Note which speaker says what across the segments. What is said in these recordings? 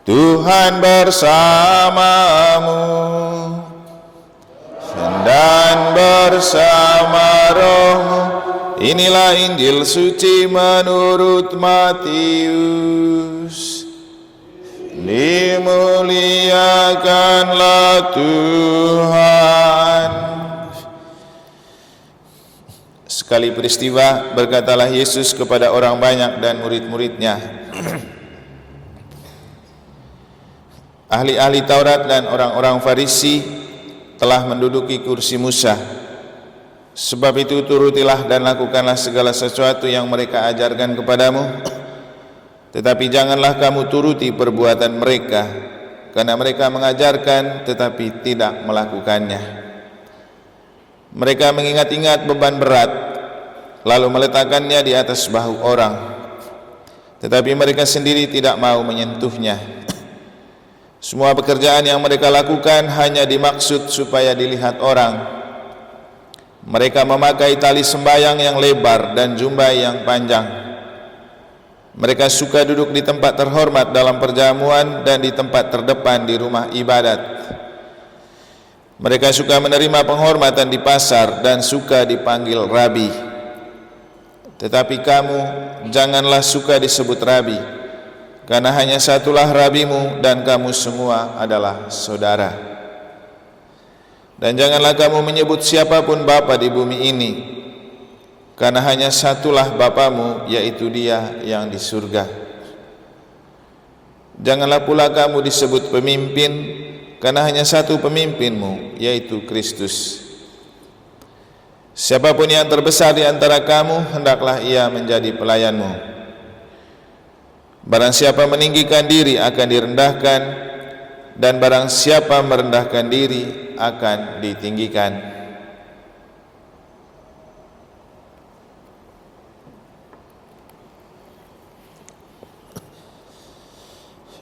Speaker 1: Tuhan bersamamu dan bersama rohmu. Inilah Injil suci menurut Matius. Dimuliakanlah Tuhan. Sekali peristiwa, berkatalah Yesus kepada orang banyak dan murid-muridnya, ahli-ahli Taurat dan orang-orang Farisi telah menduduki kursi Musa. Sebab itu turutilah dan lakukanlah segala sesuatu yang mereka ajarkan kepadamu. Tetapi janganlah kamu turuti perbuatan mereka, karena mereka mengajarkan tetapi tidak melakukannya. Mereka mengingat-ingat beban berat, lalu meletakkannya di atas bahu orang, tetapi mereka sendiri tidak mau menyentuhnya. Semua pekerjaan yang mereka lakukan hanya dimaksud supaya dilihat orang. Mereka memakai tali sembayang yang lebar dan jubah yang panjang. Mereka suka duduk di tempat terhormat dalam perjamuan dan di tempat terdepan di rumah ibadat. Mereka suka menerima penghormatan di pasar dan suka dipanggil rabi. Tetapi kamu janganlah suka disebut rabi, karena hanya satulah rabimu dan kamu semua adalah saudara. Dan janganlah kamu menyebut siapapun bapa di bumi ini, karena hanya satulah Bapamu, yaitu Dia yang di surga. Janganlah pula kamu disebut pemimpin, karena hanya satu pemimpinmu, yaitu Kristus. Siapapun yang terbesar di antara kamu, hendaklah ia menjadi pelayanmu. Barang siapa meninggikan diri akan direndahkan, dan barang siapa merendahkan diri akan ditinggikan.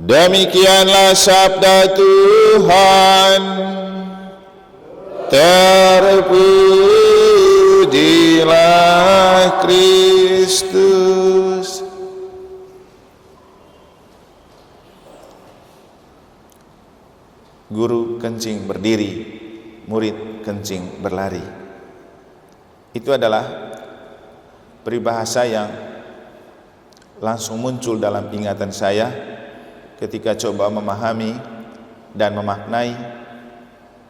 Speaker 1: Demikianlah sabda Tuhan. Terpujilah Kristus. Guru kencing berdiri, murid kencing berlari. Itu adalah peribahasa yang langsung muncul dalam ingatan saya ketika coba memahami dan memaknai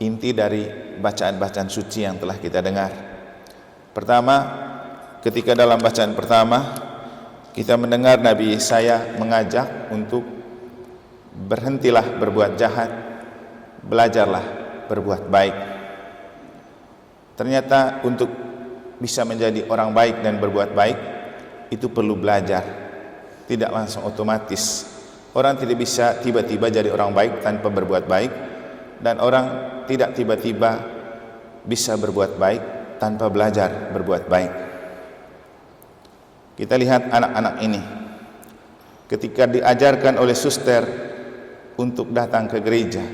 Speaker 1: inti dari bacaan-bacaan suci yang telah kita dengar. Pertama, ketika dalam bacaan pertama kita mendengar Nabi Yesaya mengajak untuk berhentilah berbuat jahat, belajarlah berbuat baik. Ternyata untuk bisa menjadi orang baik dan berbuat baik itu perlu belajar, tidak langsung otomatis. Orang tidak bisa tiba-tiba jadi orang baik tanpa berbuat baik, dan orang tidak tiba-tiba bisa berbuat baik tanpa belajar berbuat baik. Kita lihat anak-anak ini, ketika diajarkan oleh suster untuk datang ke gereja,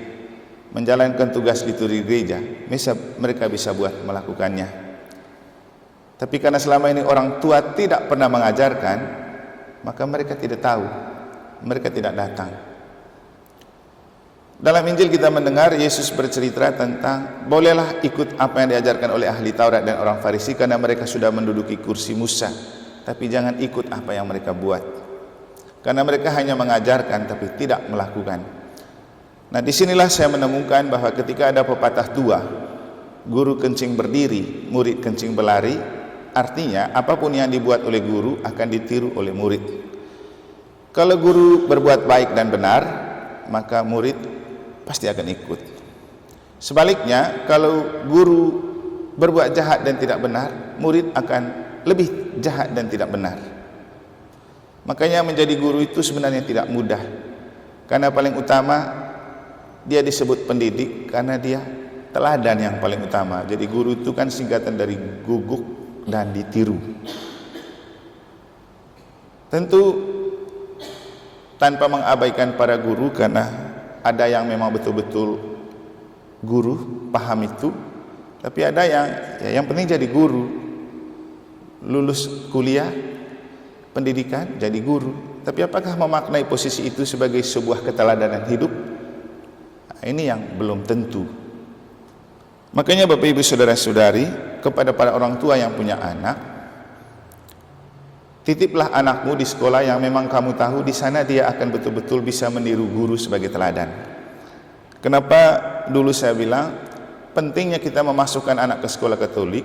Speaker 1: menjalankan tugas liturgi gereja, mereka bisa buat melakukannya. Tapi karena selama ini orang tua tidak pernah mengajarkan, maka mereka tidak tahu, mereka tidak datang. Dalam Injil kita mendengar Yesus bercerita tentang bolehlah ikut apa yang diajarkan oleh ahli Taurat dan orang Farisi, karena mereka sudah menduduki kursi Musa, tapi jangan ikut apa yang mereka buat, karena mereka hanya mengajarkan tapi tidak melakukan. Nah, disinilah saya menemukan bahwa ketika ada pepatah tua, guru kencing berdiri, murid kencing berlari, artinya apapun yang dibuat oleh guru akan ditiru oleh murid. Kalau guru berbuat baik dan benar, maka murid pasti akan ikut. Sebaliknya, kalau guru berbuat jahat dan tidak benar, murid akan lebih jahat dan tidak benar. Makanya menjadi guru itu sebenarnya tidak mudah, karena paling utama dia disebut pendidik karena dia teladan yang paling utama. Jadi guru itu kan singkatan dari guguk dan ditiru. Tentu tanpa mengabaikan para guru, karena ada yang memang betul-betul guru, paham itu, tapi ada yang penting jadi guru, lulus kuliah pendidikan jadi guru, Tapi apakah memaknai posisi itu sebagai sebuah keteladanan hidup? Nah, ini yang belum tentu. Makanya Bapak Ibu Saudara-saudari, kepada para orang tua yang punya anak, titiplah anakmu di sekolah yang memang kamu tahu di sana dia akan betul-betul bisa meniru guru sebagai teladan. Kenapa dulu saya bilang pentingnya kita memasukkan anak ke sekolah Katolik,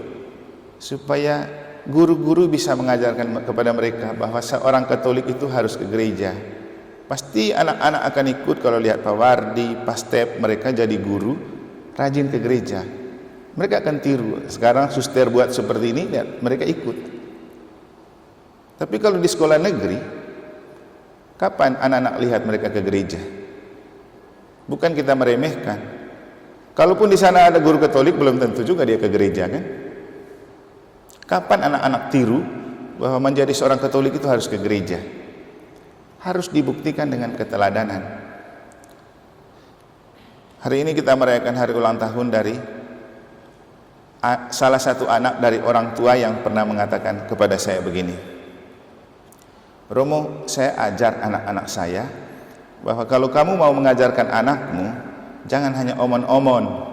Speaker 1: supaya guru-guru bisa mengajarkan kepada mereka bahwa seorang Katolik itu harus ke gereja. Pasti anak-anak akan ikut kalau lihat Pak Wardi, Pak Step, mereka jadi guru, rajin ke gereja. Mereka akan tiru. Sekarang suster buat seperti ini, lihat, mereka ikut. Tapi kalau di sekolah negeri, kapan anak-anak lihat mereka ke gereja? Bukan kita meremehkan. Kalaupun di sana ada guru Katolik, belum tentu juga dia ke gereja, kan? Kapan anak-anak tiru bahwa menjadi seorang Katolik itu harus ke gereja? Harus dibuktikan dengan keteladanan. Hari ini kita merayakan hari ulang tahun dari salah satu anak dari orang tua yang pernah mengatakan kepada saya begini, Romo, saya ajar anak-anak saya bahwa kalau kamu mau mengajarkan anakmu, jangan hanya omon-omon.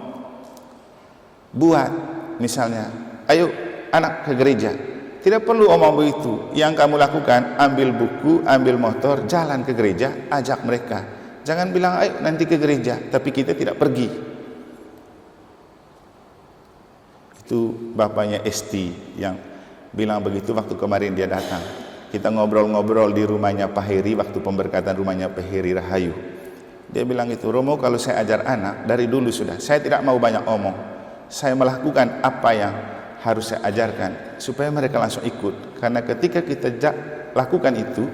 Speaker 1: Buat, misalnya, ayo anak ke gereja. Tidak perlu omong begitu. Yang kamu lakukan, ambil buku, ambil motor, jalan ke gereja, ajak mereka. Jangan bilang, ayo nanti ke gereja, tapi kita tidak pergi. Itu bapaknya Esti yang bilang begitu waktu kemarin dia datang. Kita ngobrol-ngobrol di rumahnya Pak Heri, waktu pemberkatan rumahnya Pak Heri Rahayu. Dia bilang itu, Romo, kalau saya ajar anak, dari dulu sudah, saya tidak mau banyak omong. Saya melakukan apa yang harus saya ajarkan supaya mereka langsung ikut, karena ketika kita lakukan itu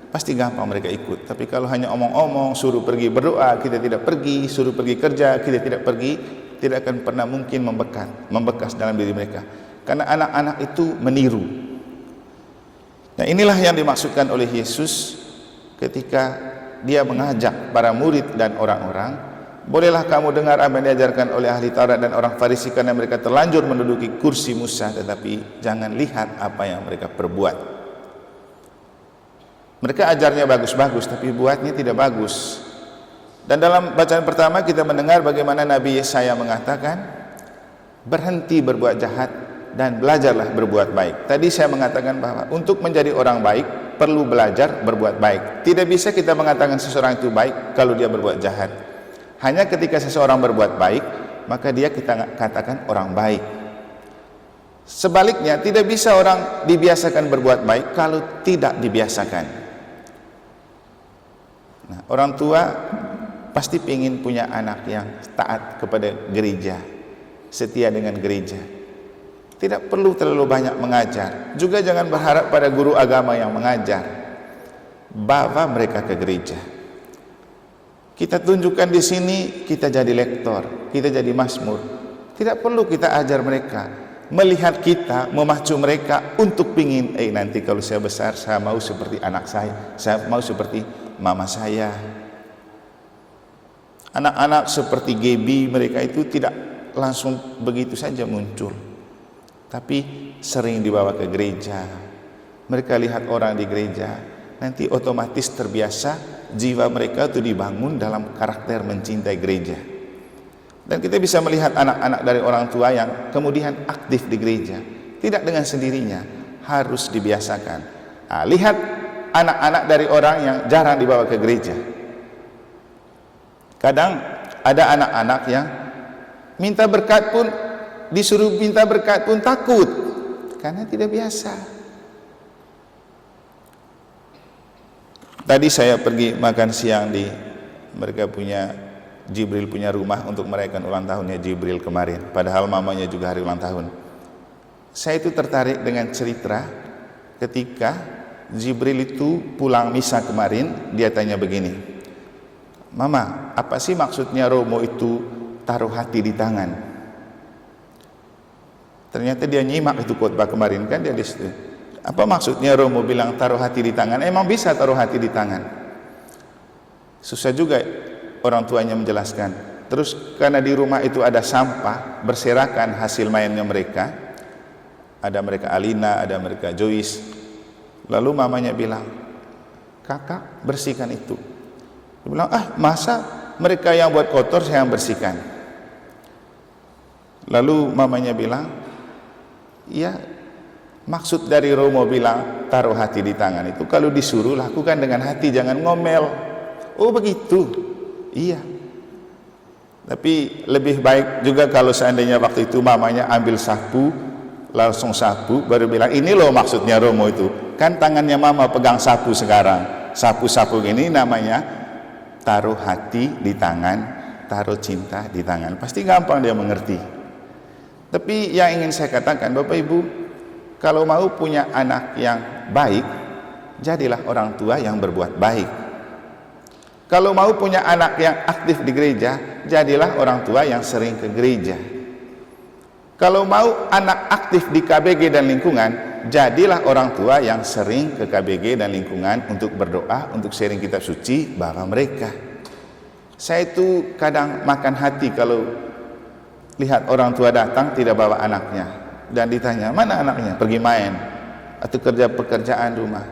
Speaker 1: pasti gampang mereka ikut. Tapi kalau hanya omong-omong, suruh pergi berdoa, kita tidak pergi, suruh pergi kerja, kita tidak pergi, tidak akan pernah mungkin membekas dalam diri mereka, karena anak-anak itu meniru. Nah, inilah yang dimaksudkan oleh Yesus ketika dia mengajak para murid dan orang-orang, bolehlah kamu dengar apa yang diajarkan oleh ahli Taurat dan orang Farisi, karena mereka terlanjur menduduki kursi Musa, tetapi jangan lihat apa yang mereka perbuat. Mereka ajarnya bagus-bagus, tapi buatnya tidak bagus. Dan dalam bacaan pertama kita mendengar bagaimana Nabi Yesaya mengatakan, berhenti berbuat jahat dan belajarlah berbuat baik. Tadi saya mengatakan bahwa untuk menjadi orang baik perlu belajar berbuat baik. Tidak bisa kita mengatakan seseorang itu baik kalau dia berbuat jahat. Hanya ketika seseorang berbuat baik, maka dia kita katakan orang baik. Sebaliknya, tidak bisa orang dibiasakan berbuat baik kalau tidak dibiasakan. Nah, orang tua pasti ingin punya anak yang taat kepada gereja, setia dengan gereja. Tidak perlu terlalu banyak mengajar. Juga jangan berharap pada guru agama yang mengajar. Bawa mereka ke gereja. Kita tunjukkan di sini, kita jadi lektor, kita jadi mazmur. Tidak perlu kita ajar mereka. Melihat kita, memacu mereka untuk pingin, nanti kalau saya besar, saya mau seperti anak saya mau seperti mama saya. Anak-anak seperti Gebi, mereka itu tidak langsung begitu saja muncul, tapi sering dibawa ke gereja. Mereka lihat orang di gereja, nanti otomatis terbiasa, jiwa mereka itu dibangun dalam karakter mencintai gereja. Dan kita bisa melihat anak-anak dari orang tua yang kemudian aktif di gereja, tidak dengan sendirinya, harus dibiasakan. Nah, lihat anak-anak dari orang yang jarang dibawa ke gereja. Kadang ada anak-anak yang minta berkat pun, disuruh minta berkat pun takut, karena tidak biasa. Tadi saya pergi makan siang di, mereka punya, Jibril punya rumah untuk merayakan ulang tahunnya Jibril kemarin, padahal mamanya juga hari ulang tahun. Saya itu tertarik dengan cerita ketika Jibril itu pulang misa kemarin, dia tanya begini, Mama, apa sih maksudnya Romo itu taruh hati di tangan? Ternyata dia nyimak itu khotbah kemarin, kan dia di situ. Apa maksudnya Romo bilang taruh hati di tangan? Emang bisa taruh hati di tangan? Susah juga orang tuanya menjelaskan. Terus karena di rumah itu ada sampah berserakan hasil mainnya mereka, ada mereka Alina, ada mereka Joyce. Lalu mamanya bilang, kakak bersihkan itu. Dia bilang, masa mereka yang buat kotor saya yang bersihkan. Lalu mamanya bilang, ya maksud dari Romo bilang taruh hati di tangan itu kalau disuruh lakukan dengan hati, jangan ngomel. Oh begitu, iya. Tapi lebih baik juga kalau seandainya waktu itu mamanya ambil sapu, langsung sapu, baru bilang ini loh maksudnya Romo itu. Kan tangannya mama pegang sapu sekarang. Sapu-sapu ini namanya taruh hati di tangan, taruh cinta di tangan. Pasti gampang dia mengerti. Tapi yang ingin saya katakan, Bapak Ibu, kalau mau punya anak yang baik, jadilah orang tua yang berbuat baik. Kalau mau punya anak yang aktif di gereja, jadilah orang tua yang sering ke gereja. Kalau mau anak aktif di KBG dan lingkungan, jadilah orang tua yang sering ke KBG dan lingkungan untuk berdoa, untuk sharing kitab suci bahwa mereka. Saya itu kadang makan hati kalau lihat orang tua datang tidak bawa anaknya dan ditanya, mana anaknya? Pergi main atau kerja pekerjaan rumah.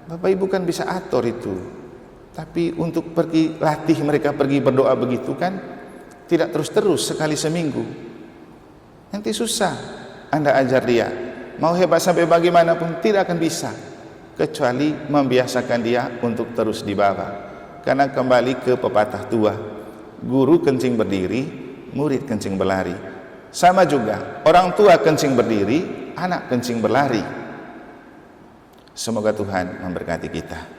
Speaker 1: Bapak Ibu kan bisa atur itu. Tapi untuk pergi latih mereka pergi berdoa begitu kan tidak terus-terus, sekali seminggu. Nanti susah Anda ajar dia. Mau hebat sampai bagaimanapun tidak akan bisa, kecuali membiasakan dia untuk terus dibawa. Karena kembali ke pepatah tua, guru kencing berdiri, murid kencing berlari. Sama juga, orang tua kencing berdiri, anak kencing berlari. Semoga Tuhan memberkati kita.